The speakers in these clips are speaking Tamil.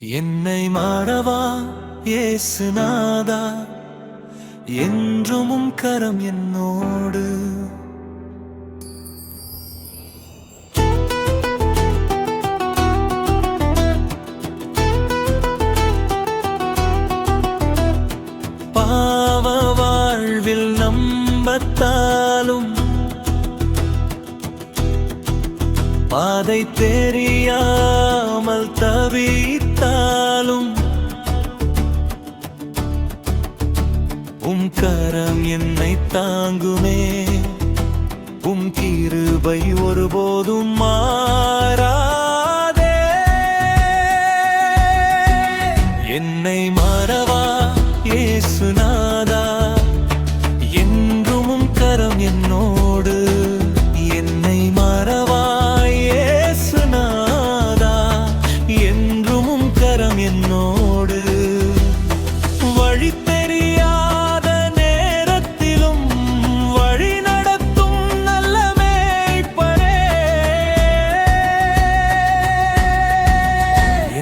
என்னை மாறவா இயேசுநாதா, என்றும் கரம் என்னோடு. பாவ வாழ்வில் நம்பத்தாலும் பாதை தெரியாமல் தவித்தாலும் கரம் என்னை தாங்குமே. கிருபை ஒருபோதும் மாறாதே. என்னை மாறவா இயேசுநாதா, என்றும் கரம் என்னோடு. என்னை மாறவா இயேசுநாதா, என்றும் கரம் என்னோடு. வழி தெரியாத நேரத்திலும் வழி நடத்தும் நல்ல மேய்ப்பரே.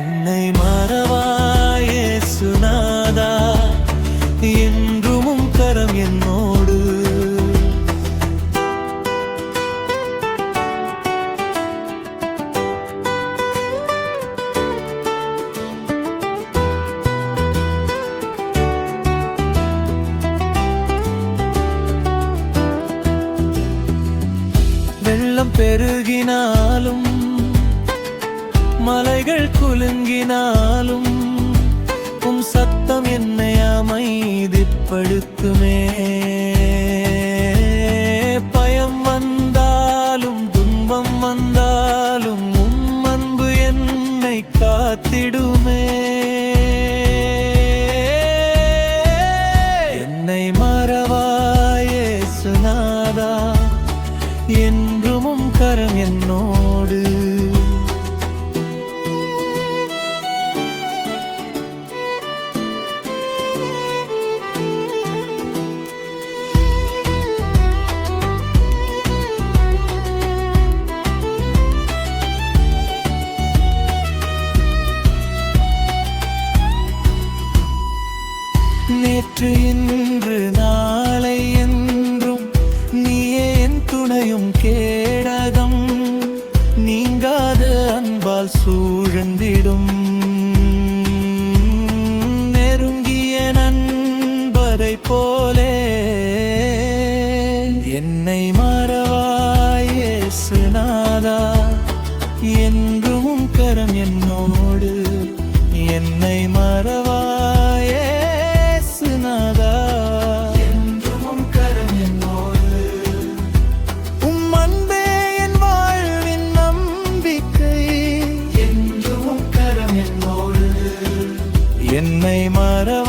என்னை மாறவா இயேசுநாதா, என்றும் கரம் என்னோடு. வெள்ளம் பெருகினாலும் மலைகள் குலுங்கினாலும் சத்தம் என்னை அமைதிப்படுத்துமே. பயம் வந்தாலும் துன்பம் வந்தாலும் அன்பு என்னை காத்திடுமே. என்னை மாறவா இயேசுநாதா, என்றும் கரம் என்னோடு. நேற்று இன்று நாளை என்றும் நீயே என் துணையும் கேடகம். நீங்காத அன்பால் சூழ்ந்திடும் நெருங்கிய நண்பரை போலே. என்னை மாறவா இயேசுநாதா, என்றும் கரம் என்னோடு. என்னை மாறவா இயேசுநாதா, என்றும் கரம் என்னோடு. அன்பே என் வாழ்வின் நம்பிக்கை, என்றும் கரம் என்னோடு. என்னை மாறவா